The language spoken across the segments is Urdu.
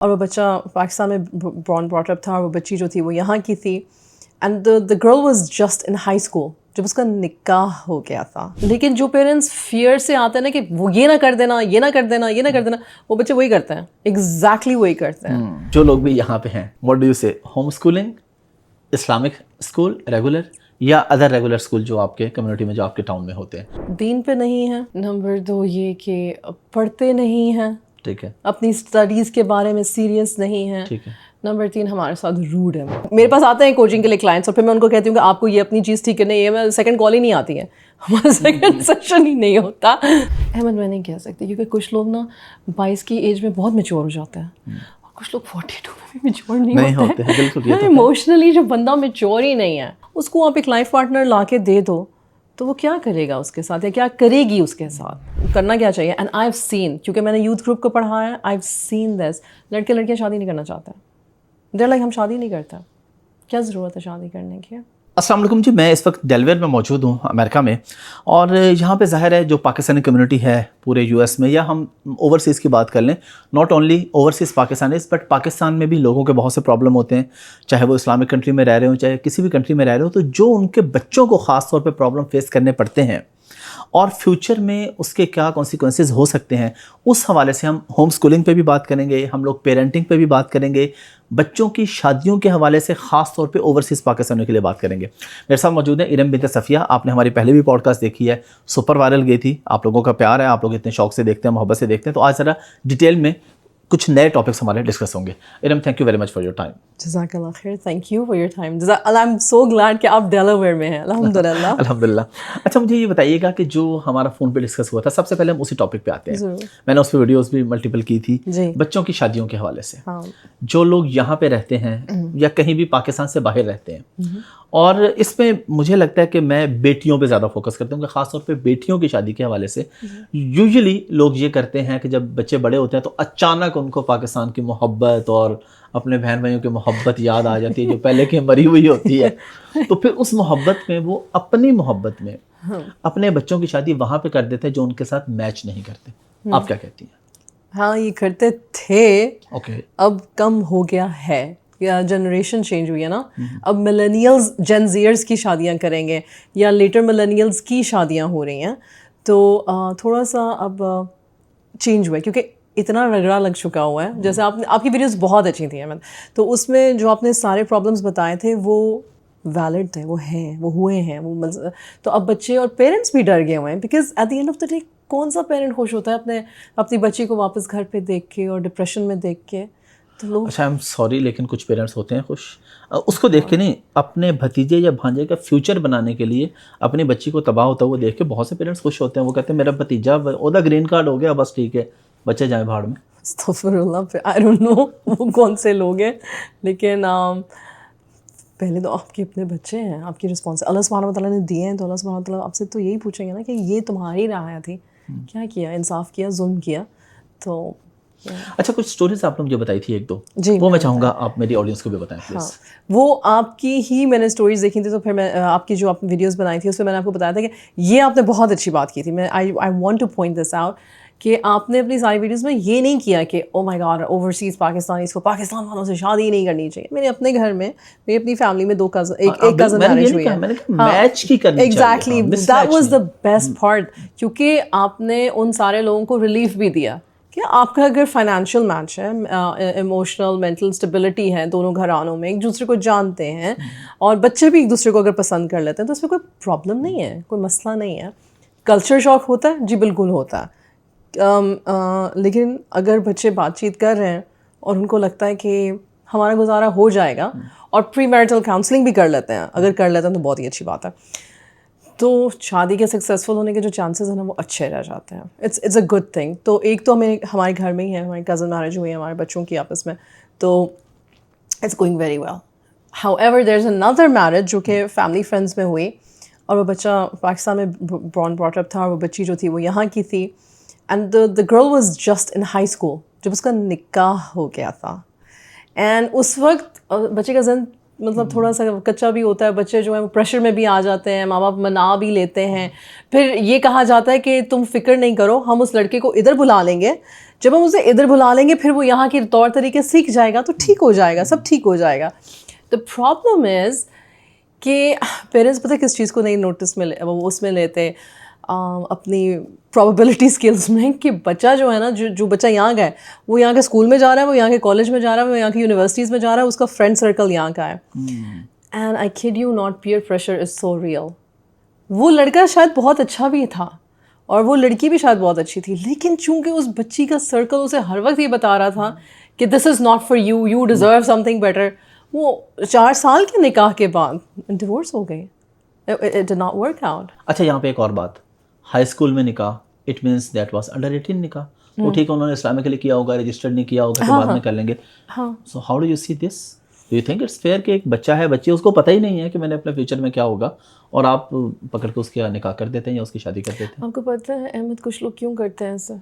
اور وہ بچہ پاکستان میں بورن براٹ اپ تھا اور وہ بچی جو تھی وہ یہاں کی تھی and the girl was just in high school جب اس کا نکاح ہو گیا تھا. لیکن جو پیرنٹس فیئر سے آتے ہیں نا کہ وہ یہ نہ کر دینا یہ نہ کر دینا یہ نہ کر دینا, وہ بچے وہی کرتے ہیں, ایگزیکٹلی وہی کرتے ہیں. جو لوگ بھی یہاں پہ ہیں, واٹ ڈو یو سے, home schooling, Islamic school regular, یا ادر ریگولر اسکول جو آپ کے کمیونٹی میں جو آپ کے ٹاؤن میں ہوتے ہیں؟ دین پہ نہیں ہے. نمبر 2 یہ کہ پڑھتے نہیں ہیں, ٹھیک ہے, اپنی اسٹڈیز کے بارے میں سیریس نہیں ہیں. ٹھیک ہے. نمبر 3 ہمارے ساتھ روڈ ہے. میرے پاس آتے ہیں کوچنگ کے لیے کلائنٹس اور پھر میں ان کو کہتی ہوں کہ آپ کو یہ اپنی چیز ٹھیک کرنی ہے, یہ میں سیکنڈ کال ہی نہیں آتی ہے, ہمارا سیکنڈ سیشن ہی نہیں ہوتا. احمد میں نہیں کہہ سکتی کیونکہ کچھ لوگ نا 22 کی ایج میں بہت میچور ہو جاتے ہیں, کچھ لوگ 42 میں بھی میچور نہیں ہوتے ہیں. بالکل. ایموشنلی جو بندہ میچور ہی نہیں ہے اس کو آپ ایک لائف پارٹنر لا کے دے دو تو وہ کیا کرے گا اس کے ساتھ, یا کیا کرے گی اس کے ساتھ, کرنا کیا چاہیے. اینڈ آئی ہیو سین, کیونکہ میں نے یوتھ گروپ کو پڑھایا ہے, آئی ہیو سین دس, لڑکے لڑکیاں شادی نہیں کرنا چاہتے ہیں. دیر لائک ہم شادی نہیں کرتے, کیا ضرورت ہے شادی کرنے کی. السلام علیکم جی, میں اس وقت ڈیلویئر میں موجود ہوں امریکہ میں, اور یہاں پہ ظاہر ہے جو پاکستانی کمیونٹی ہے پورے یو ایس میں, یا ہم اوورسیز کی بات کر لیں, not only overseas Pakistanis but Pakistan میں بھی لوگوں کے بہت سے پرابلم ہوتے ہیں, چاہے وہ اسلامک کنٹری میں رہ رہے ہوں چاہے کسی بھی کنٹری میں رہ رہے ہوں, تو جو ان کے بچوں کو خاص طور پہ پرابلم فیس کرنے پڑتے ہیں اور فیوچر میں اس کے کیا کانسیکوینسز ہو سکتے ہیں, اس حوالے سے ہم ہوم اسکولنگ پہ بھی بات کریں گے, ہم لوگ پیرنٹنگ پہ بھی بات کریں گے, بچوں کی شادیوں کے حوالے سے خاص طور پہ اوورسیز پاکستانیوں کے لیے بات کریں گے. میرے ساتھ موجود ہیں ارم بنت صفیہ. آپ نے ہماری پہلے بھی پوڈ کاسٹ دیکھی ہے, سپر وائرل گئی تھی, آپ لوگوں کا پیار ہے, آپ لوگ اتنے شوق سے دیکھتے ہیں, محبت سے دیکھتے ہیں. تو آج ذرا ڈیٹیل میں کچھ نئے ٹاپکس ہمارے ڈسکس ہوں گے. Iram, thank you very much for your time. جزاک اللہ خیر, thank you for your time. I am so glad کہ آپ ڈیلاویئر میں ہیں. الحمدللہ. الحمدللہ. اچھا مجھے یہ بتائیے گا کہ جو ہمارا فون پہ ڈسکس ہوا تھا, سب سے پہلے ہم اسی ٹاپک پہ آتے ہیں. میں نے اس پہ ویڈیوز بھی ملٹیپل کی تھی, بچوں کی شادیوں کے حوالے سے. جو لوگ یہاں پہ رہتے ہیں یا کہیں بھی پاکستان سے باہر رہتے ہیں, اور اس میں مجھے لگتا ہے کہ میں بیٹیوں پہ زیادہ فوکس کرتا ہوں کہ خاص طور پہ بیٹیوں کی شادی کے حوالے سے یوزلی لوگ یہ کرتے ہیں کہ جب بچے بڑے ہوتے ہیں تو اچانک ان کو پاکستان کی محبت اور اپنے بہن بھائیوں کی محبت یاد آ جاتی ہے جو پہلے کی مری ہوئی ہوتی ہے, تو پھر اس محبت میں وہ اپنی محبت میں اپنے بچوں کی شادی وہاں پہ کر دیتے ہیں جو ان کے ساتھ میچ نہیں کرتے. آپ کیا کہتی ہیں؟ ہاں یہ کرتے تھے, اوکے, اب کم ہو گیا ہے, یا جنریشن چینج ہوئی ہے نا. اب ملینیلز جن زیئرز کی شادیاں کریں گے یا لیٹر ملینیلز کی شادیاں ہو رہی ہیں, تو تھوڑا سا اب چینج ہوا ہے کیونکہ اتنا رگڑا لگ چکا ہوا ہے. جیسے آپ کی ویڈیوز بہت اچھی تھیں احمد, تو اس میں جو آپ نے سارے پرابلمس بتائے تھے وہ ویلڈ تھے, وہ ہیں, وہ ہوئے ہیں, وہ تو اب بچے اور پیرنٹس بھی ڈر گئے ہوئے ہیں, because at the end of the day کون سا پیرنٹ خوش ہوتا ہے اپنی بچی کو واپس گھر پہ دیکھ کے اور ڈپریشن میں دیکھ کے. تو لوگ, اچھا آئی ایم سوری, لیکن کچھ پیرنٹس ہوتے ہیں خوش اس کو دیکھ کے نہیں, اپنے بھتیجے یا بھانجے کا فیوچر بنانے کے لیے اپنی بچی کو تباہ ہوتا ہوا دیکھ کے بہت سے پیرنٹس خوش ہوتے ہیں. وہ کہتے ہیں میرا بھتیجا اودا گرین کارڈ ہو گیا, بس ٹھیک ہے, بچے جائیں بھاڑ میں. استغفر اللہ, آئی ڈونٹ نو وہ کون سے لوگ ہیں, لیکن پہلے تو آپ کے اپنے بچے ہیں, آپ کی رسپانس اللہ سبحانہ و تعالیٰ نے دیے ہیں, تو اللہ سبحانہ و تعالیٰ آپ سے تو یہی پوچھیں گے نا کہ یہ تمہاری رعایا تھی, کیا کیا, انصاف کیا, ظلم کیا. تو اچھا کچھ سٹوریز آپ نے مجھے بتائی تھی ایک دو, جی وہ میں چاہوں گا آپ میری آڈینس کو بھی بتائیں پلیز. ہاں, وہ آپ کی ہی میں نے اسٹوریز دیکھی تھی, تو پھر میں آپ کی جو آپ نے ویڈیوز بنائی تھی اس میں نے آپ کو بتایا تھا کہ یہ آپ نے بہت اچھی بات کی تھی. میں I want to point this out کہ آپ نے اپنی ساری ویڈیوز میں یہ نہیں کیا کہ او مائی گاڈ اوورسیز پاکستانیز کو پاکستان والوں سے شادی نہیں کرنی چاہیے. میرے اپنے گھر میں, میری اپنی فیملی میں ایک کزن میرج ہوئی ہے. Exactly, that was the best part, کیونکہ آپ نے ان سارے لوگوں کو ریلیف بھی دیا کہ آپ کا اگر فائنینشیل میچ ہے, ایموشنل مینٹل اسٹیبلٹی ہے, دونوں گھرانوں میں ایک دوسرے کو جانتے ہیں اور بچے بھی ایک دوسرے کو اگر پسند کر لیتے ہیں تو اس میں کوئی پرابلم نہیں ہے, کوئی مسئلہ نہیں ہے. کلچر شاک ہوتا ہے جی, بالکل ہوتا ہے, لیکن اگر بچے بات چیت کر رہے ہیں اور ان کو لگتا ہے کہ ہمارا گزارا ہو جائے گا, اور پری میرٹل کاؤنسلنگ بھی کر لیتے ہیں, اگر کر لیتے ہیں تو بہت ہی اچھی بات ہے, تو شادی کے سکسیزفل ہونے کے جو چانسز ہیں نا وہ اچھے رہ جاتے ہیں. It's a good thing. تو ایک تو ہمارے گھر میں ہی ہے, ہماری کزن میرج ہوئی ہے ہمارے بچوں کی آپس میں, تو it's going very well. However there is اندر میرج جو کہ فیملی فرینڈس میں ہوئی, اور وہ بچہ پاکستان میں بورن براٹ اپ تھا اور وہ بچی جو تھی وہ یہاں کی تھی, and the girl was just in high school جب اس کا نکاح ہو گیا تھا. اینڈ اس وقت بچے کا ذہن مطلب تھوڑا سا کچا بھی ہوتا ہے, بچے جو ہیں وہ پریشر میں بھی آ جاتے ہیں, ماں باپ منا بھی لیتے ہیں, پھر یہ کہا جاتا ہے کہ تم فکر نہیں کرو, ہم اس لڑکے کو ادھر بلا لیں گے, جب ہم اسے ادھر بلا لیں گے پھر وہ یہاں کے طور طریقے سیکھ جائے گا تو ٹھیک ہو جائے گا, سب ٹھیک ہو جائے گا. دا پرابلم از کہ پیرنٹس پتہ کس چیز کو نہیں نوٹس میں اس میں لیتے اپنی پرابیبلٹی اسکلس میں, کہ بچہ جو ہے نا, جو بچہ یہاں کا ہے وہ یہاں کے اسکول میں جا رہا ہے, وہ یہاں کے کالج میں جا رہا ہے, وہ یہاں کی یونیورسٹیز میں جا رہا ہے, اس کا فرینڈ سرکل یہاں کا ہے. And I could you not, peer pressure is so real. وہ لڑکا شاید بہت اچھا بھی تھا اور وہ لڑکی بھی شاید بہت اچھی تھی, لیکن چونکہ اس بچی کا سرکل اسے ہر وقت یہ بتا رہا تھا کہ this is not for you, you deserve something better, وہ 4 سال کے نکاح کے بعد ڈیورس ہو گئی. It did not work out. اچھا یہاں پہ ایک اور بات, ہائی اسکول میں نکاح, it means that was under 18 نکاح, وہ ٹھیک ہے انہوں نے اسلامکلی کیا ہوگا, رجسٹرڈ نہیں کیا ہوگا, تو بعد میں کر لیں گے. So how do you see this, do you think it's fair کہ ایک بچہ ہے, بچی اس کو پتہ ہی نہیں ہے کہ میں نے اپنے فیوچر میں کیا ہوگا, اور آپ پکڑ کے اس کا نکاح کر دیتے ہیں یا اس کی شادی کر دیتے ہیں؟ آپ کو پتہ ہے احمد, کچھ لوگ کیوں کرتے ہیں ایسا,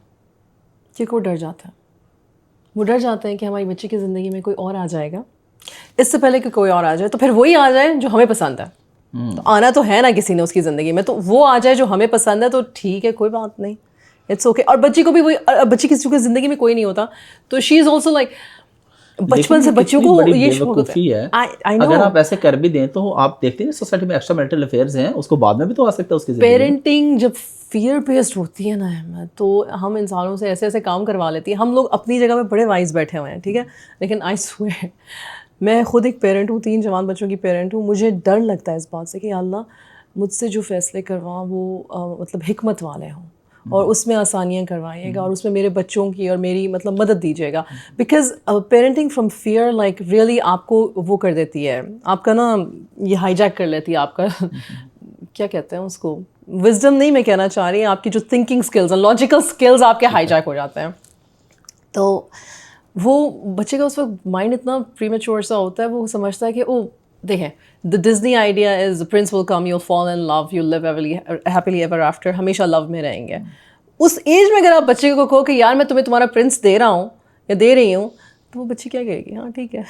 کیونکہ وہ ڈر جاتا ہے. وہ ڈر جاتے ہیں کہ ہماری بچی کی زندگی میں کوئی اور آ جائے گا, اس سے پہلے کہ کوئی اور آ جائے تو پھر وہی آ جائے جو ہمیں پسند ہے. تو آنا تو ہے نا کسی نے اس کی زندگی میں, تو وہ آ جائے جو ہمیں پسند ہے تو ٹھیک ہے, کوئی بات نہیں, اٹس اوکے. اور بچی کو بھی وہی, بچی کسی کی زندگی میں کوئی نہیں ہوتا, تو شی از آلسو لائک, بچپن سے بچوں کو یہ شوق ہوتا ہے. اگر آپ ایسے کر بھی دیں تو آپ دیکھتے ہیں سوسائٹی میں ایکسٹرا میرٹل افیئرز ہیں, اس کو بعد میں بھی تو آ سکتا ہے اس کی زندگی. پیرنٹنگ جب فیئر بیسڈ ہوتی ہے نا احمد, تو ہم انسانوں سے ایسے ایسے کام کروا لیتی ہیں. ہم لوگ اپنی جگہ پہ بڑے وائز بیٹھے ہوئے ہیں, ٹھیک ہے, لیکن آئی سویئر میں خود ایک پیرنٹ ہوں, 3 جوان بچوں کی پیرنٹ ہوں. مجھے ڈر لگتا ہے اس بات سے کہ اللہ مجھ سے جو فیصلے کرواؤں وہ مطلب حکمت والے ہوں, اور اس میں آسانیاں کروائیے گا, اور اس میں میرے بچوں کی اور میری مطلب مدد دیجیے گا. Because parenting from fear like really آپ کو وہ کر دیتی ہے, آپ کا نا یہ ہائی جیک کر لیتی ہے آپ کا کیا کہتے ہیں اس کو, وزڈم نہیں میں کہنا چاہ رہی, آپ کی جو تھنکنگ اسکلز اور لاجیکل اسکلز آپ کے ہائی جیک ہو جاتے ہیں. تو وہ بچے کا اس وقت مائنڈ اتنا پری میچور سا ہوتا ہے, وہ سمجھتا ہے کہ او دیکھیں the Disney idea is prince will come, you fall in love, you live happily ever after, ہمیشہ لو میں رہیں گے. اس ایج میں اگر آپ بچے کو کہو کہ یار میں تمہیں تمہارا پرنس دے رہا ہوں یا دے رہی ہوں, تو وہ بچی کیا کہے گی, ہاں ٹھیک ہے.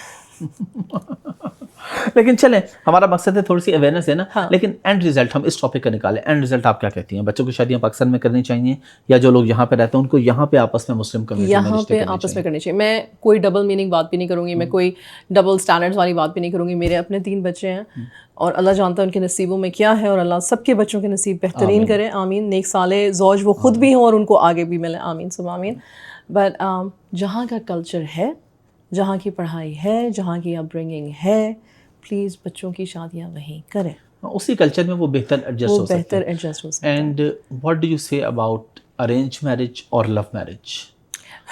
لیکن چلیں, ہمارا مقصد ہے تھوڑی سی اویئرنیس ہے نا, لیکن اینڈ ریزلٹ ہم اس ٹاپک کا نکالیں. اینڈ ریزلٹ آپ کیا کہتی ہیں, بچوں کی شادیاں پاکستان میں کرنی چاہیے یا جو لوگ یہاں پہ رہتے ہیں ان کو یہاں پہ آپس میں مسلم کمیونٹی میں یہاں پہ آپس میں کرنی چاہیے؟ میں کوئی ڈبل میننگ بات بھی نہیں کروں گی, میں کوئی ڈبل اسٹینڈرڈ والی بات بھی نہیں کروں گی. میرے اپنے 3 بچے ہیں اور اللہ جانتا ہے ان کے نصیبوں میں کیا ہے, اور اللہ سب کے بچوں کے نصیب بہترین کرے, آمین. نیک صالح زوج وہ خود بھی ہوں اور ان کو آگے بھی ملے, آمین سب آمین. بٹ جہاں کا کلچر ہے, جہاں کی پڑھائی ہے, جہاں کی اپ برنگنگ ہے, پلیز بچوں کی شادیاں وہیں کریں, اسی کلچر میں وہ بہتر ایڈجسٹ ہو سکتے ہیں. ایڈجسٹ ہو سکتے ہیں. اینڈ واٹ ڈو یو سے اباؤٹ ارینج میرج اور لو میرج؟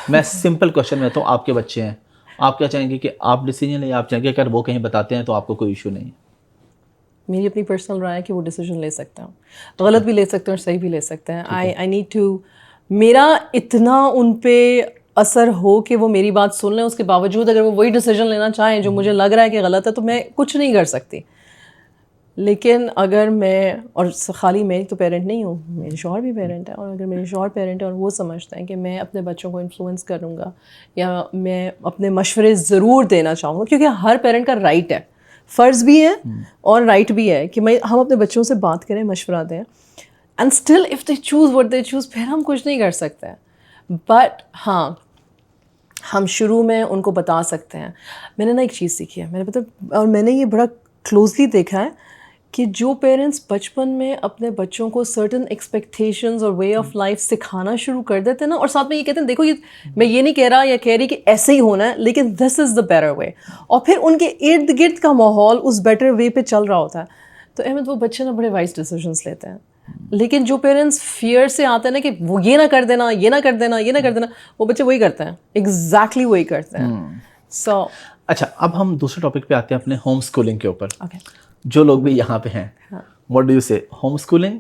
میں سمپل کوشچن میں تو آپ کے بچے ہیں, آپ کیا چاہیں گے کہ آپ ڈیسیجن لیں, آپ چاہیں گے اگر وہ کہیں بتاتے ہیں تو آپ کو کوئی ایشو نہیں ہے؟ میری اپنی پرسنل رائے ہے کہ وہ ڈیسیجن لے سکتے ہیں, غلط بھی لے سکتے ہیں اور صحیح بھی لے سکتے ہیں. آئی نیڈ ٹو, میرا اتنا ان پہ اثر ہو کہ وہ میری بات سن لیں, اس کے باوجود اگر وہ وہی ڈیسیجن لینا چاہیں جو مجھے لگ رہا ہے کہ غلط ہے تو میں کچھ نہیں کر سکتی. لیکن اگر میں, اور خالی میں تو پیرنٹ نہیں ہوں, میرے شوہر بھی پیرنٹ ہے, اور اگر میرے شوہر پیرنٹ ہے اور وہ سمجھتے ہیں کہ میں اپنے بچوں کو انفلوئنس کروں گا یا میں اپنے مشورے ضرور دینا چاہوں گا, کیونکہ ہر پیرنٹ کا رائٹ ہے, فرض بھی ہے اور رائٹ بھی ہے کہ ہم اپنے بچوں سے بات کریں, مشورہ دیں. And still if they choose what they choose, پھر ہم کچھ نہیں کر سکتے. بٹ ہاں, ہم شروع میں ان کو بتا سکتے ہیں. میں نے نا ایک چیز سیکھی ہے, میں نے اور میں نے یہ بڑا کلوزلی دیکھا ہے کہ جو پیرنٹس بچپن میں اپنے بچوں کو سرٹن ایکسپیکٹیشنز اور وے آف لائف سکھانا شروع کر دیتے ہیں نا, اور ساتھ میں یہ کہتے ہیں دیکھو یہ میں یہ نہیں کہہ رہا یا کہہ رہی کہ ایسے ہی ہونا ہے, لیکن دس از دا بیٹر وے, اور پھر ان کے ارد گرد کا ماحول اس بیٹر وے پہ چل رہا ہوتا ہے, تو احمد وہ بچے نا بڑے وائز ڈیسیجنس لیتے ہیں. لیکن جو پیرنٹس فیئر سے آتے ہیں نا کہ وہ یہ نہ کر دینا, یہ نہ کر دینا, یہ نہ کر دینا, وہ بچے وہی کرتے ہیں, ایگزیکٹلی وہی کرتے ہیں. سو اچھا, اب ہم دوسرے ٹاپک پہ آتے ہیں اپنے ہوم اسکولنگ کے اوپر. جو لوگ بھی یہاں پہ ہیں, واٹ ڈو یو سے, home schooling,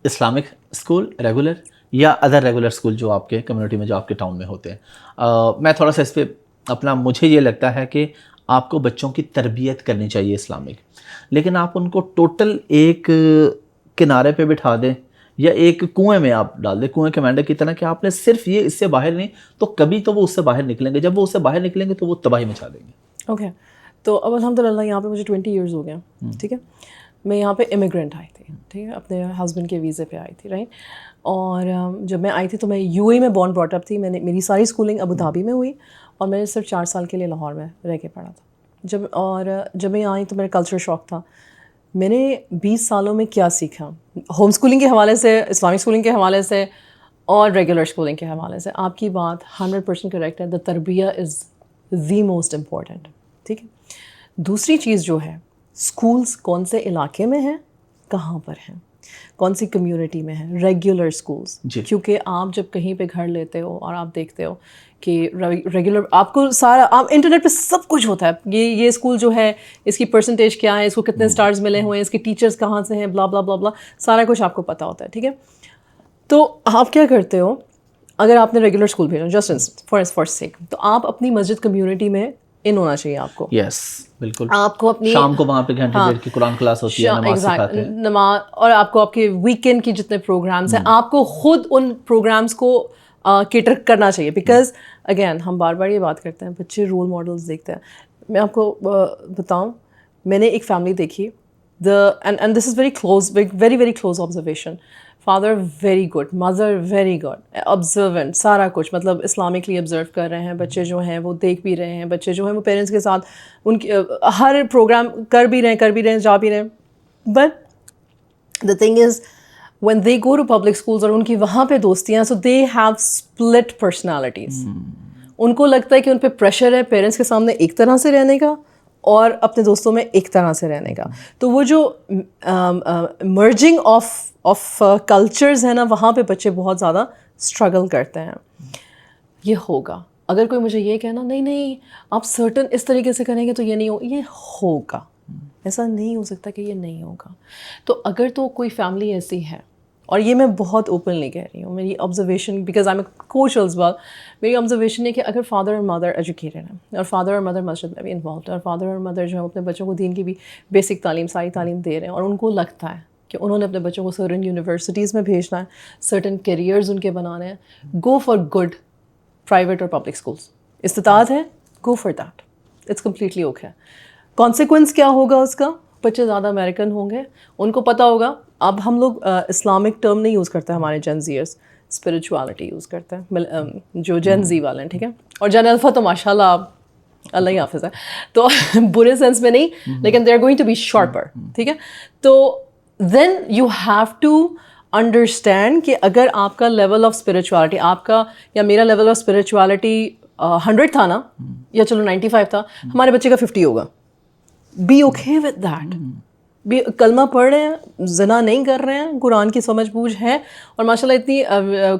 Islamic school regular, یا ادر ریگولر اسکول جو آپ کے کمیونٹی میں, جو آپ کے ٹاؤن میں ہوتے ہیں؟ میں تھوڑا سا اس پہ اپنا, مجھے یہ لگتا ہے کہ آپ کو بچوں کی تربیت کرنی چاہیے اسلامک, لیکن آپ ان کو ٹوٹل ایک کنارے پہ بٹھا دیں یا ایک کنویں میں آپ ڈال دیں, کنویں کے مینڈے کی طرح, کہ آپ نے صرف یہ اس سے باہر نہیں, تو کبھی تو وہ اس سے باہر نکلیں گے, جب وہ اس سے باہر نکلیں گے تو وہ تباہی مچا دیں گے. اوکے, تو اب الحمدللہ یہاں پہ مجھے 20 ایئرز ہو گئے ہیں. ٹھیک ہے, میں یہاں پہ امیگرینٹ آئی تھی, ٹھیک ہے, اپنے ہسبینڈ کے ویزے پہ آئی تھی, رائٹ. اور جب میں آئی تھی تو میں یو اے میں بورن براٹ اپ تھی. میں نے میری ساری اسکولنگ ابو دھابی میں ہوئی اور میں نے صرف 4 سال کے لیے لاہور میں رہ کے پڑھا تھا. جب میں آئی تو میرا کلچر شوق تھا. میں نے 20 سالوں میں کیا سیکھا, ہوم اسکولنگ کے حوالے سے, اسلامک اسکولنگ کے حوالے سے اور ریگولر اسکولنگ کے حوالے سے. آپ کی بات 100% کریکٹ ہے. دا تربیہ از دی موسٹ امپورٹنٹ. ٹھیک ہے. دوسری چیز جو ہے, اسکولس کون سے علاقے میں ہیں, کہاں پر ہیں, کون سی کمیونٹی میں ہیں, ریگولر اسکولس. کیونکہ آپ جب کہیں پہ گھر لیتے ہو اور آپ دیکھتے ہو کہ ریگولر, آپ کو سارا, آپ انٹرنیٹ پہ سب کچھ ہوتا ہے, یہ اسکول جو ہے اس کی پرسنٹیج کیا ہے, اس کو کتنے اسٹارز ملے ہوئے ہیں, اس کے ٹیچرس کہاں سے ہیں, بلا بلا بلا بلا, سارا کچھ آپ کو پتہ ہوتا ہے. ٹھیک ہے. تو آپ کیا کرتے ہو, اگر آپ نے ریگولر اسکول بھیجا جسٹ فار سیک, تو آپ اپنی مسجد کمیونٹی میں ان ہونا چاہیے آپ کو. یس بالکل. آپ کو اپنی شام کو وہاں پہ گھنٹے ڈیڑھ کی قرآن کلاس ہوتی ہے, نماز سکھاتے ہیں, نماز, اور آپ کو آپ کے ویکینڈ کی جتنے پروگرامس ہیں آپ کو خود ان پروگرامس کو کیٹر کرنا چاہیے. بیکاز اگین ہم بار بار یہ بات کرتے ہیں, بچے رول ماڈلس دیکھتے ہیں. میں آپ کو بتاؤں, میں نے ایک فیملی دیکھی, and this is very close, very very close observation. Father very good, mother very good, observant, سارا کچھ, مطلب اسلامکلی آبزرو کر رہے ہیں. بچے جو ہیں وہ دیکھ بھی رہے ہیں, بچے جو ہیں وہ پیرنٹس کے ساتھ ان کی ہر پروگرام کر بھی رہے ہیں, جا بھی رہے ہیں. But the thing is when they go to public schools اور ان کی وہاں پہ دوستیاں, so they have split personalities. ان کو لگتا ہے کہ ان پہ پریشر ہے پیرنٹس کے سامنے ایک طرح سے رہنے کا اور اپنے دوستوں میں ایک طرح سے رہنے کا. تو وہ جو مرجنگ آف کلچرز ہے نا, وہاں پہ بچے بہت زیادہ اسٹرگل کرتے ہیں. یہ ہوگا, اگر کوئی مجھے یہ کہنا نہیں آپ سرٹن اس طریقے سے کریں گے تو یہ نہیں ہوگا, یہ ہوگا. ایسا نہیں ہو سکتا کہ یہ نہیں ہوگا. تو اگر تو کوئی فیملی ایسی ہے, اور یہ میں بہت اوپنلی کہہ رہی ہوں, میری observation, because I am a coach as well, میری آبزرویشن ہے کہ اگر فادر اور مدر ایجوکیٹڈ ہیں اور فادر اور مدر مسجد میں بھی انوالوڈ ہیں اور فادر اور مدر جو ہے اپنے بچوں کو دین کی بھی بیسک تعلیم, ساری تعلیم دے رہے ہیں, اور ان کو لگتا ہے کہ انہوں نے اپنے بچوں کو سرٹن یونیورسٹیز میں بھیجنا ہے, سرٹن کیریئرز ان کے بنانے ہیں, گو فار گڈ پرائیویٹ اور پبلک اسکولس. استطاعت ہے, go for that, it's completely okay. Consequence کیا ہوگا اس کا, بچے زیادہ امریکن ہوں گے, ان کو پتہ ہوگا. اب ہم لوگ اسلامک ٹرم نہیں یوز کرتے, ہمارے جین زیئرس اسپرچوالٹی یوز کرتے ہیں, جو جین زی والے ہیں. ٹھیک ہے. اور جین الفا تو ماشاء اللہ آپ اللہ ہی حافظ ہے, تو برے سینس میں نہیں, لیکن they are going to be sharper. ٹھیک ہے. تو then you have to understand کہ اگر آپ کا لیول آف اسپرچوالٹی, آپ کا یا میرا لیول آف اسپرچوالٹی 100 تھا نا, یا چلو 95 تھا, ہمارے بچے کا 50 ہوگا. Be okay with that. بھی کلمہ پڑھ رہے ہیں, زنا نہیں کر رہے ہیں, قرآن کی سمجھ بوجھ ہے, اور ماشاء اللہ اتنی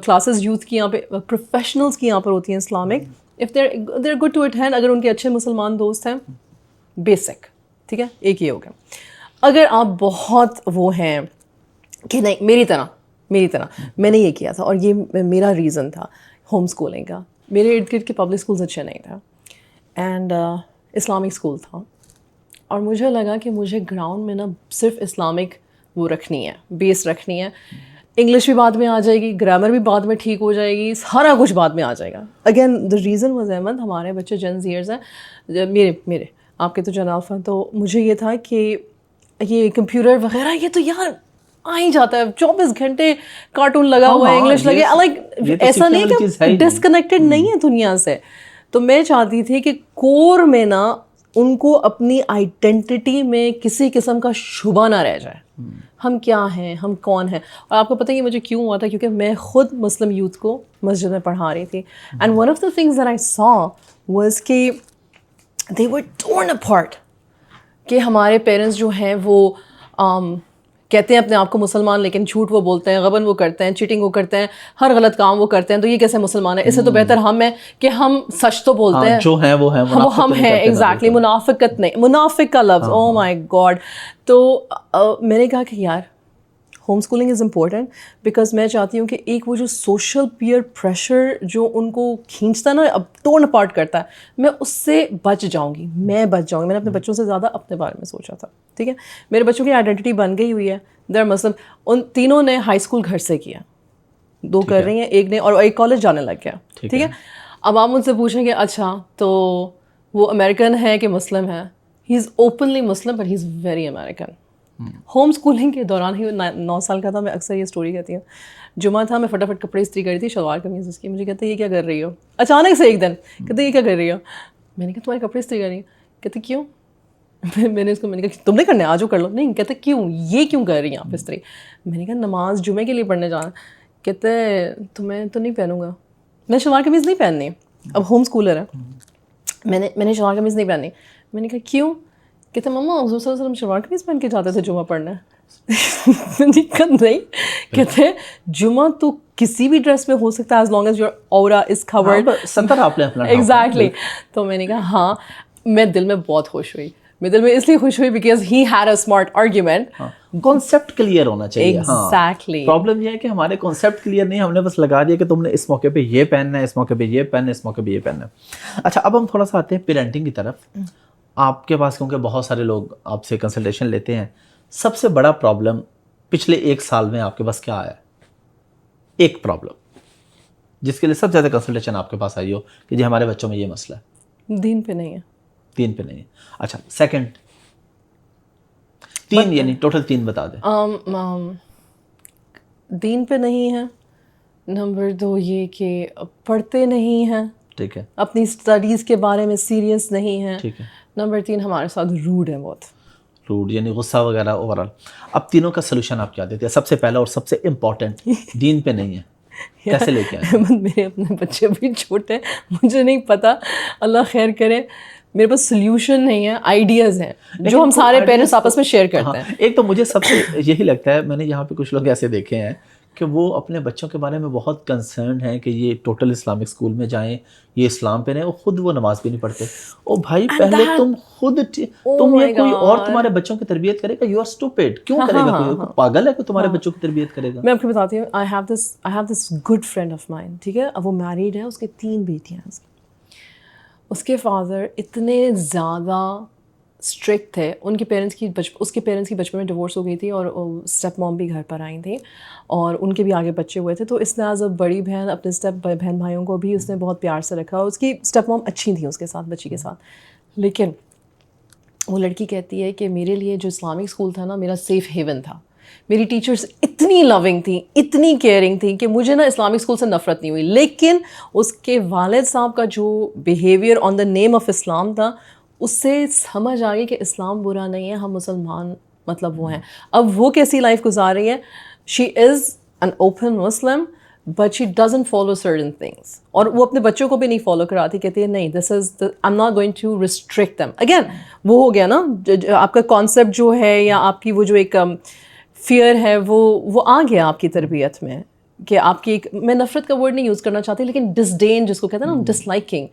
کلاسز یوتھ کی یہاں پہ, پروفیشنلس کی یہاں پر ہوتی ہیں Islamic, if they're good to it hand, اگر ان کے اچھے مسلمان دوست ہیں, بیسک. ٹھیک ہے. ایک یہ ہو گیا. اگر آپ بہت وہ ہیں کہ نہیں میری طرح میں نے یہ کیا تھا اور یہ میرا ریزن تھا ہوم اسکولنگ کا, میرے ارد گرد کے پبلک اسکولس اچھے نہیں تھے, اینڈ اسلامک اسکول تھا, اور مجھے لگا کہ مجھے گراؤنڈ میں نا صرف اسلامک وہ رکھنی ہے, بیس رکھنی ہے. انگلش بھی بعد میں آ جائے گی, گرامر بھی بعد میں ٹھیک ہو جائے گی, سارا کچھ بعد میں آ جائے گا. Again the reason was Ahmad, ہمارے بچے جین زیئرز ہیں, میرے آپ کے تو جین الفا, تو مجھے یہ تھا کہ یہ کمپیوٹر وغیرہ یہ تو یار آ ہی جاتا ہے, 24 گھنٹے کارٹون لگا ہوا ہے, انگلش لگے, لائک ایسا نہیں کہ ڈسکنیکٹڈ نہیں ہے دنیا سے. تو میں چاہتی تھی کہ کور میں نا ان کو اپنی آئیڈینٹی میں کسی قسم کا شبہ نہ رہ جائے, ہم کیا ہیں, ہم کون ہیں. اور آپ کو پتہ ہے یہ مجھے کیوں ہوا تھا, کیونکہ میں خود مسلم یوتھ کو مسجد میں پڑھا رہی تھی, and one of the things that I سا واز کہ دے ور ٹورن اپارٹ, کہ ہمارے پیرنٹس جو ہیں وہ کہتے ہیں اپنے آپ کو مسلمان, لیکن جھوٹ وہ بولتے ہیں, غبن وہ کرتے ہیں, چیٹنگ وہ کرتے ہیں, ہر غلط کام وہ کرتے ہیں, تو یہ کیسے مسلمان ہے. اس سے تو بہتر ہم ہیں کہ ہم سچ تو بولتے ہیں, جو ہیں وہ ہیں, ہم ہیں. ایگزیکٹلی, منافقت نہیں, منافق کا لفظ, او مائی گاڈ. تو میں نے کہا کہ یار home schooling is important, because میں چاہتی ہوں کہ ایک وہ جو سوشل پیئر پریشر جو ان کو کھینچتا ہے نا, اب ٹورن اپارٹ کرتا ہے, میں اس سے بچ جاؤں گی. میں نے اپنے بچوں سے زیادہ اپنے بارے میں سوچا تھا. ٹھیک ہے. میرے بچوں کی آئیڈینٹی بن گئی ہوئی ہے, دیر مسلم. ان تینوں نے ہائی اسکول گھر سے کیا, 2 کر رہی ہیں, ایک نے, اور ایک کالج جانے لگ گیا. ٹھیک ہے. اب آپ مجھ سے پوچھیں گے اچھا تو وہ امریکن ہے کہ مسلم ہے, he is openly Muslim but he is very American. Home schooling کے دوران ہی 9 سال کا تھا, میں اکثر یہ اسٹوری کہتی ہوں. جمعہ تھا, میں فٹافٹ کپڑے استری کری تھی, شلوار قمیض اس کی. مجھے کہتے یہ کیا کر رہی ہو, اچانک سے ایک دن کہتے یہ کیا کر رہی ہو. میں نے کہا تمہارے کپڑے استری کر رہی ہوں. کہتے کیوں. میں نے اس کو میں نے کہا تم نے کرنے آج کر لو. نہیں, کہتے کیوں, یہ کیوں کر رہی ہیں آپ استری. میں نے کہا نماز جمعے کے لیے پڑھنے جانا. کہتے تمہیں تو نہیں پہنوں گا, میں شلوار قمیض نہیں پہننی. اب ہوم اسکولر ہے, میں نے شلوار قمیض نہیں پہننی. میں نے کہا کیوں. کہتے مما حضور صلی اللہ علیہ وسلم شلوار قمیض پہن کے جاتے تھے جمعہ پڑھنے. دقت نہیں. کہتے جمعہ تو کسی بھی ڈریس میں ہو سکتا ہے ایز لانگ ایز یور اورا از کورڈ. ستر آپ نے اپنا ایگزیکٹلی. تو میں نے کہا ہاں. میں دل میں بہت خوش ہوئی. میں دل میں اس لیے خوش ہوئی because he had a smart argument. Concept clear ہونا چاہیے. ایگزیکٹلی. پرابلم یہ ہے کہ ہمارے کانسیپٹ کلیئر نہیں, ہم نے بس لگا دیا کہ تم نے اس موقع پہ یہ پہننا ہے, اس موقع پہ یہ پہننا ہے, اس موقع پہ یہ پہننا ہے. اچھا, اب ہم تھوڑا سا آتے ہیں پیرنٹنگ کی طرف. آپ کے پاس کیونکہ بہت سارے لوگ آپ سے کنسلٹیشن لیتے ہیں, سب سے بڑا پرابلم پچھلے 1 سال میں آپ کے پاس کیا آیا؟ ایک پرابلم جس کے لیے سب سے زیادہ کنسلٹیشن آپ کے پاس آئی ہو کہ جی ہمارے بچوں میں یہ مسئلہ ہے. دین پہ نہیں ہے. دین پہ نہیں ہے. اچھا, سیکنڈ 3 یعنی ٹوٹل 3 بتا دیں. دین پہ نہیں ہے. نمبر 2 یہ کہ پڑھتے نہیں ہیں, ٹھیک ہے, اپنی اسٹڈیز کے بارے میں سیریس نہیں ہیں. ٹھیک ہے. نمبر 3 ہمارے ساتھ روڈ ہے بہت. روڈ یعنی غصہ وغیرہ اوور آل. اب تینوں کا سلوشن آپ کیا دیتے ہیں؟ سب سے پہلا اور سب سے امپورٹنٹ, دین پہ نہیں ہے, کیسے لے کے آئے؟ میرے اپنے بچے بھی چھوٹے, مجھے نہیں پتا, اللہ خیر کرے. میرے پاس سلیوشن نہیں ہے, آئیڈیاز ہیں جو ہم سارے پیرنٹس آپس میں شیئر کرتے ہیں. ایک تو مجھے سب سے یہی لگتا ہے, میں نے یہاں پہ کچھ لوگ ایسے دیکھے ہیں کہ وہ اپنے بچوں کے بارے میں بہت کنسرن ہیں کہ یہ ٹوٹل اسلامک اسکول میں جائیں, یہ اسلام پہ نہیں. وہ خود وہ نماز بھی نہیں پڑھتے. او بھائی پہلے تم خود, تم یہ کوئی اور تمہارے بچوں کی تربیت کرے گا؟ You are stupid. کیوں کرے گا کوئی پاگل ہے کہ تمہارے بچوں کی تربیت کرے گا؟ میں آپ کو بتاتی ہوں, I have this good friend of mine, ٹھیک ہے. اب وہ میریڈ ہے, اس کے 3 بیٹیاں ہیں. اس کے فادر اتنے زیادہ اسٹرکٹ تھے. اس کے پیرنٹس کی بچپن میں ڈیورس ہو گئی تھی اور اسٹیپ موم بھی گھر پر آئی تھیں اور ان کے بھی آگے بچے ہوئے تھے. تو اس نے ایز اے بڑی بہن اپنے اسٹیپ بہن بھائیوں کو بھی اس نے بہت پیار سے رکھا. اس کی اسٹیپ موم اچھی تھیں اس کے ساتھ, بچی کے ساتھ. لیکن وہ لڑکی کہتی ہے کہ میرے لیے جو اسلامک اسکول تھا نا, میرا سیف ہیون تھا. میری ٹیچرس اتنی لونگ تھیں, اتنی کیئرنگ تھیں کہ مجھے نا اسلامک اسکول سے نفرت نہیں ہوئی. لیکن اس کے والد صاحب کا جو behaviour on the name of اسلام تھا, اس سے سمجھ آ گئی کہ اسلام برا نہیں ہے, ہم مسلمان مطلب وہ ہیں. اب وہ کیسی لائف گزار رہی ہے, she is an open Muslim but she doesn't follow certain things. اور وہ اپنے بچوں کو بھی نہیں فالو کراتی, کہتی ہے نہیں this is I am not going to restrict them. Again وہ ہو گیا نا آپ کا کانسیپٹ جو ہے, یا آپ کی وہ جو ایک فیئر ہے وہ آ گیا آپ کی تربیت میں کہ آپ کی ایک, میں نفرت کا ورڈ نہیں یوز کرنا چاہتی, لیکن ڈسڈین جس کو کہتے ہیں نا, disliking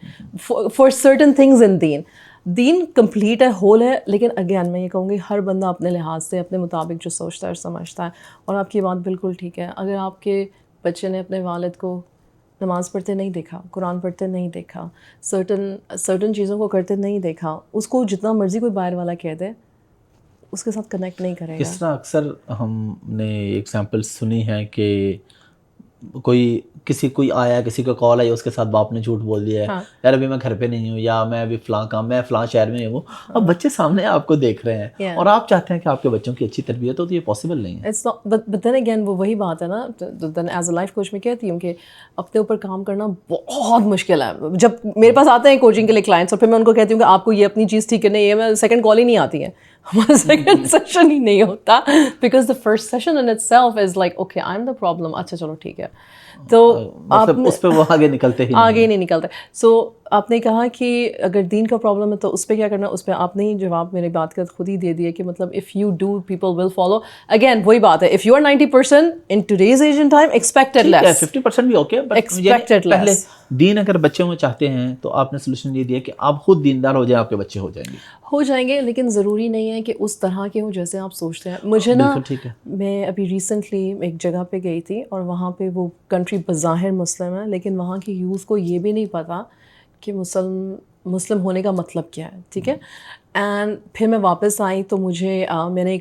for certain things in دین. دین کمپلیٹ ہے, ہول ہے, لیکن اگین میں یہ کہوں گی ہر بندہ اپنے لحاظ سے اپنے مطابق جو سوچتا ہے اور سمجھتا ہے. اور آپ کی بات بالکل ٹھیک ہے. اگر آپ کے بچے نے اپنے والد کو نماز پڑھتے نہیں دیکھا, قرآن پڑھتے نہیں دیکھا, سرٹن چیزوں کو کرتے نہیں دیکھا, اس کو جتنا مرضی کوئی باہر والا کہہ دے اس کے ساتھ کنیکٹ نہیں کرے گا. اس طرح اکثر ہم نے ایگزامپل سنی ہے کہ کوئی آیا, کسی کا کال آئی, اس کے ساتھ باپ نے جھوٹ بول دیا ہے, یار ابھی میں گھر پہ نہیں ہوں, یا میں ابھی فلاں کام, میں فلاں شہر میں ہوں. اب بچے سامنے آپ کو دیکھ رہے ہیں اور آپ چاہتے ہیں کہ آپ کے بچوں کی اچھی تربیت ہو, تو یہ پاسبل نہیں ہے. بٹ دین اگین وہ وہی بات ہے نا, دین ایز اے لائف کوچ میں کہتی ہوں کہ اپنے اوپر کام کرنا بہت مشکل ہے. جب میرے پاس آتے ہیں کوچنگ کے لیے کلائنٹس, اور پھر میں ان کو کہتی ہوں کہ آپ کو یہ اپنی چیز ٹھیک کرنی ہے, میں سیکنڈ کال ہی نہیں آتی ہے, ہمارا سیکنڈ سیشن ہی نہیں ہوتا, because the first session in it self is like okay I am the problem. اچھا چلو ٹھیک ہے, تو آپ اس پہ وہ آگے نکلتے ہی نہیں نکلتے. سو آپ نے کہا کہ اگر دین کا پرابلم ہے تو اس پہ کیا کرنا, اس پہ آپ نے جواب میری بات کا خود ہی دے دیا کہ مطلب if you do people will follow. Again وہی بات ہے, if you are 90% in today's age and time expected less, 50% بھی اوکے, ایکسپیکٹڈ پہلے لیس. دین اگر بچوں میں چاہتے ہیں تو آپ نے سولوشن یہ دیا کہ آپ خود دیندار ہو جائیں, آپ کے بچے ہو جائیں گے. لیکن ضروری نہیں ہے کہ اس طرح کے ہوں جیسے آپ سوچتے ہیں. مجھے نا, میں ابھی ریسنٹلی ایک جگہ پہ گئی تھی اور وہاں پہ وہ کنٹری بظاہر مسلم ہے, لیکن وہاں کی یوتھ کو یہ بھی نہیں پتا کہ مسلم ہونے کا مطلب کیا ہے, ٹھیک ہے. اینڈ پھر میں واپس آئی تو مجھے میں نے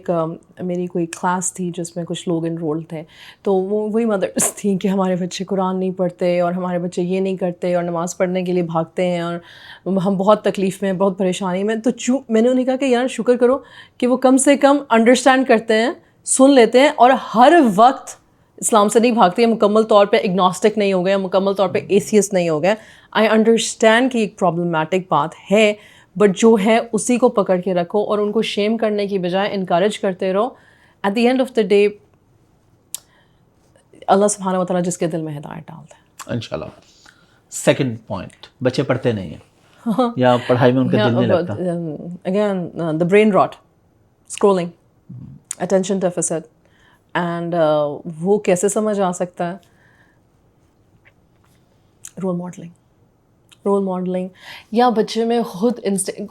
میری کوئی کلاس تھی جس میں کچھ لوگ انرول تھے, تو وہی مدرس تھیں کہ ہمارے بچے قرآن نہیں پڑھتے اور ہمارے بچے یہ نہیں کرتے اور نماز پڑھنے کے لیے بھاگتے ہیں اور ہم بہت تکلیف میں, بہت پریشانی میں. تو میں نے انہیں کہا کہ یار شکر کرو کہ وہ کم سے کم انڈرسٹینڈ کرتے ہیں, سن لیتے ہیں, اور ہر وقت اسلام سے نہیں بھاگتے, مکمل طور پہ اگنوسٹک نہیں ہو گئے, مکمل طور پہ ایتھیسٹ نہیں ہو گئے. آئی انڈرسٹینڈ کہ ایک پرابلمٹک بات ہے, بٹ جو ہے اسی کو پکڑ کے رکھو اور ان کو شیم کرنے کی بجائے انکریج کرتے رہو. At the end of the day اللہ سبحانہ و تعالیٰ جس کے دل میں ہدایت ڈالتا ہے. انشاءاللہ. سیکنڈ پوائنٹ, بچے پڑھتے نہیں ہیں یا پڑھائی میں ان کا دل نہیں لگتا. Again the brain rot, scrolling, attention deficit, and وہ کیسے سمجھ آ سکتا ہے؟ رول ماڈلنگ یا بچے میں خود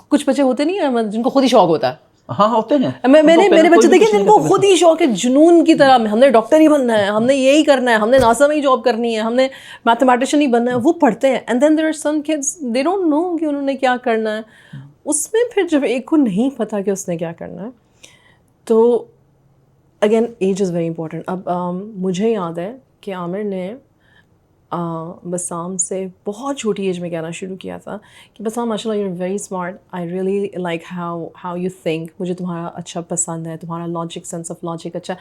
کچھ بچے ہوتے نہیں ہیں جن کو خود ہی شوق ہوتا ہے. ہاں ہوتے ہیں. میرے بچے دیکھیں جن کو خود ہی شوق ہے, جنون کی طرح, ہم نے ڈاکٹر ہی بننا ہے, ہم نے یہی کرنا ہے, ہم نے ناسا میں ہی جاب کرنی ہے, ہم نے میتھمیٹیشین ہی بننا ہے, وہ پڑھتے ہیں. And then there are some kids they don't know کہ انہوں نے کیا کرنا ہے. اس میں پھر جب ایک کو نہیں پتہ کہ اس نے کیا کرنا ہے, تو again age is very important. اب مجھے یاد ہے کہ عامر نے بسام سے بہت چھوٹی ایج میں کہنا شروع کیا تھا کہ بسام ماشاء اللہ you are very smart, I really like how you think, مجھے تمہارا اچھا پسند ہے, تمہارا لاجک, سینس آف لاجک اچھا,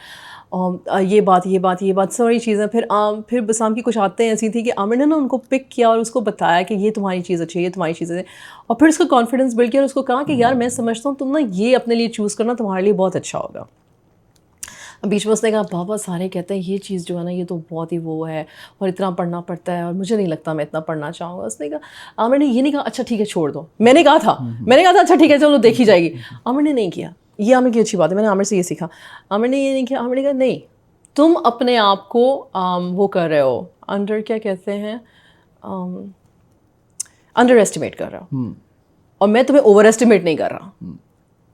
یہ بات ساری چیزیں. پھر بسام کی کچھ عادتیں ایسی تھیں کہ عامر نے نا ان کو پک کیا اور اس کو بتایا کہ یہ تمہاری چیز اچھی ہے, یہ تمہاری چیز ہے, اور پھر اس کا کانفیڈنس بلڈ کیا اور اس کو کہا کہ یار میں سمجھتا ہوں تم نا یہ اپنے لیے چوز کرنا, تمہارے لیے بہت اچھا ہوگا. بیچ میں اس نے کہا بابا سارے کہتے ہیں یہ چیز جو ہے نا یہ تو بہت ہی وہ ہے اور اتنا پڑھنا پڑتا ہے اور مجھے نہیں لگتا میں اتنا پڑھنا چاہوں گا. اس نے کہا عامر نے یہ نہیں کہا اچھا ٹھیک ہے چھوڑ دو, میں نے کہا تھا اچھا ٹھیک ہے چلو دیکھی جائے گی. عامر نے نہیں کیا. یہ عامر کی اچھی بات ہے, میں نے عامر سے یہ سیکھا. عامر نے یہ نہیں کیا. عامر نے کہا نہیں, تم اپنے آپ کو وہ کر رہے ہو, کیا کہتے ہیں, انڈر ایسٹیمیٹ کر رہا ہو, اور میں تمہیں اوور ایسٹیمیٹ نہیں کر رہا.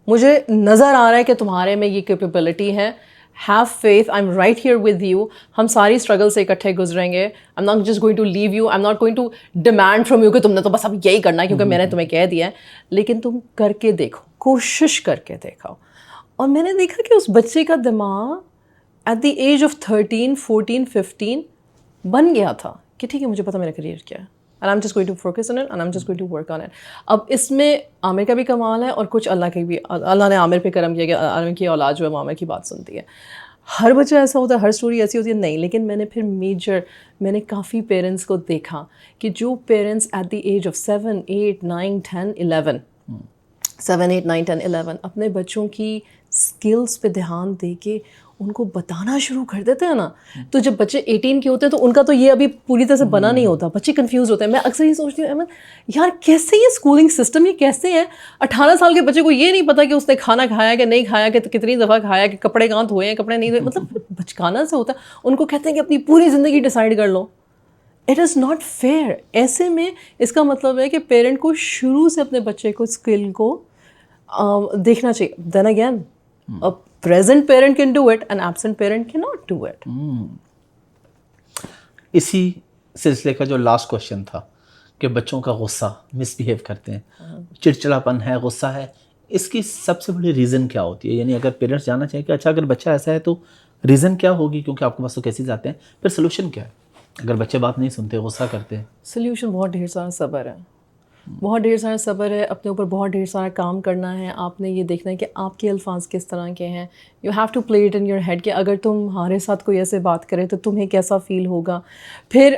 مجھے نظر آ رہا ہے کہ تمہارے میں یہ کیپیبلٹی ہے. Have faith, I'm right here with you. ہم ساری اسٹرگل سے اکٹھے گزریں گے. I'm not just going to leave you. I'm not going to demand from you کہ تم نے تو بس اب یہی کرنا ہے کیونکہ میں نے تمہیں کہہ دیا ہے. لیکن تم کر کے دیکھو, کوشش کر کے دیکھو. اور میں نے دیکھا کہ اس بچے کا دماغ ایٹ دی ایج آف 13, 14, 15 بن گیا تھا کہ ٹھیک ہے مجھے پتا میرا کریئر کیا ہے, and I'm just going to focus on it and I'm just going to work on it. اب اس میں عامر کا بھی کمال ہے اور کچھ اللہ کے بھی, اللہ نے عامر پہ کرم کیا کہ عامر کی اولاد جو ہے وہ عامر کی بات سنتی ہے. ہر بچہ ایسا ہوتا ہے, ہر سٹوری ایسی ہوتی ہے نہیں, لیکن میں نے پھر میں نے کافی پیرنٹس کو دیکھا کہ جو parents at the age of 7, 8, 9, 10, 11 7, 8, 9, 10, 11 اپنے بچوں کی اسکلس پہ دھیان دے کے ان کو بتانا شروع کر دیتے ہیں نا, تو جب بچے 18 کے ہوتے ہیں تو ان کا تو یہ ابھی پوری طرح سے بنا نہیں ہوتا, بچے کنفیوز ہوتے ہیں. میں اکثر یہ سوچتی ہوں احمد یار کیسے یہ اسکولنگ سسٹم یہ کیسے ہے, 18 سال کے بچے کو یہ نہیں پتا کہ اس نے کھانا کھایا کہ نہیں کھایا, کہ کتنی دفعہ کھایا, کہ کپڑے کہاں دھوئے ہیں, کپڑے نہیں دھوئے, مطلب بچکانا سے ہوتا ہے. ان کو کہتے ہیں کہ اپنی پوری زندگی ڈیسائڈ کر لو. It is not fair. ایسے میں اس کا مطلب ہے کہ پیرنٹ کو شروع سے اپنے بچے کو اسکل کو دیکھنا چاہیے. Then again present parent can do it, an absent parent cannot do it. اسی سلسلے کا جو لاسٹ کوشچن تھا کہ بچوں کا غصہ, مس بیہیو کرتے ہیں, چڑچڑاپن ہے, غصہ ہے, اس کی سب سے بڑی ریزن کیا ہوتی ہے؟ یعنی اگر پیرنٹس جاننا چاہیں کہ اچھا اگر بچہ ایسا ہے تو ریزن کیا ہوگی, کیونکہ آپ کے پاس تو کیسز آتے ہیں, پھر سلوشن کیا ہے اگر بچے بات نہیں سنتے, غصہ کرتے ہیں؟ سلیوشن بہت ڈھیر سارا صبر ہے, بہت ڈھیر سارا صبر ہے, اپنے اوپر بہت ڈھیر سارا کام کرنا ہے. آپ نے یہ دیکھنا ہے کہ آپ کے الفاظ کس طرح کے ہیں. You have to play it in your head کہ اگر تمہارے ساتھ کوئی ایسے بات کرے تو تمہیں کیسا فیل ہوگا. پھر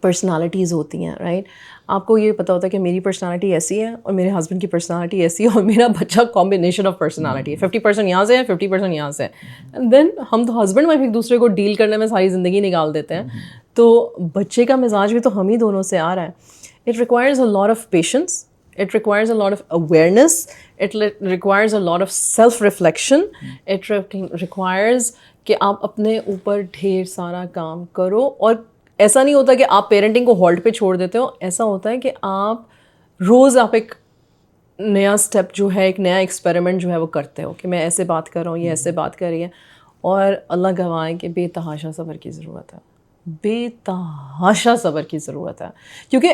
پرسنالٹیز ہوتی ہیں, رائٹ. آپ کو یہ پتہ ہوتا ہے کہ میری پرسنالٹی ایسی ہے اور میرے ہسبینڈ کی پرسنالٹی ایسی ہے اور میرا بچہ کمبینیشن آف پرسنالٹی ہے, 50% یہاں سے ہے, 50% یہاں سے ہے. اینڈ دین ہم تو ہسبینڈ وائف ایک دوسرے کو ڈیل کرنے میں ساری زندگی نکال دیتے ہیں. تو بچے کا مزاج بھی تو ہم ہی دونوں سے آ رہا ہے. It requires a lot of patience. It requires a lot of awareness. It requires a lot of self-reflection. It requires کہ آپ اپنے اوپر ڈھیر سارا کام کرو. اور ایسا نہیں ہوتا کہ آپ پیرنٹنگ کو ہالٹ پہ چھوڑ دیتے ہو. ایسا ہوتا ہے کہ آپ روز آپ ایک نیا اسٹیپ جو ہے, ایک نیا ایکسپیریمنٹ جو ہے وہ کرتے ہو کہ میں ایسے بات کر رہا ہوں, یہ ایسے بات کر رہی ہے. اور اللہ گواہ ہے کہ بے تحاشا صبر کی ضرورت ہے, بے تحاشا صبر کی ضرورت ہے. کیونکہ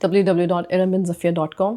www.iraminzafia.com,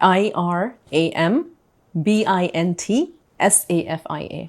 IRAMBINTSAFIA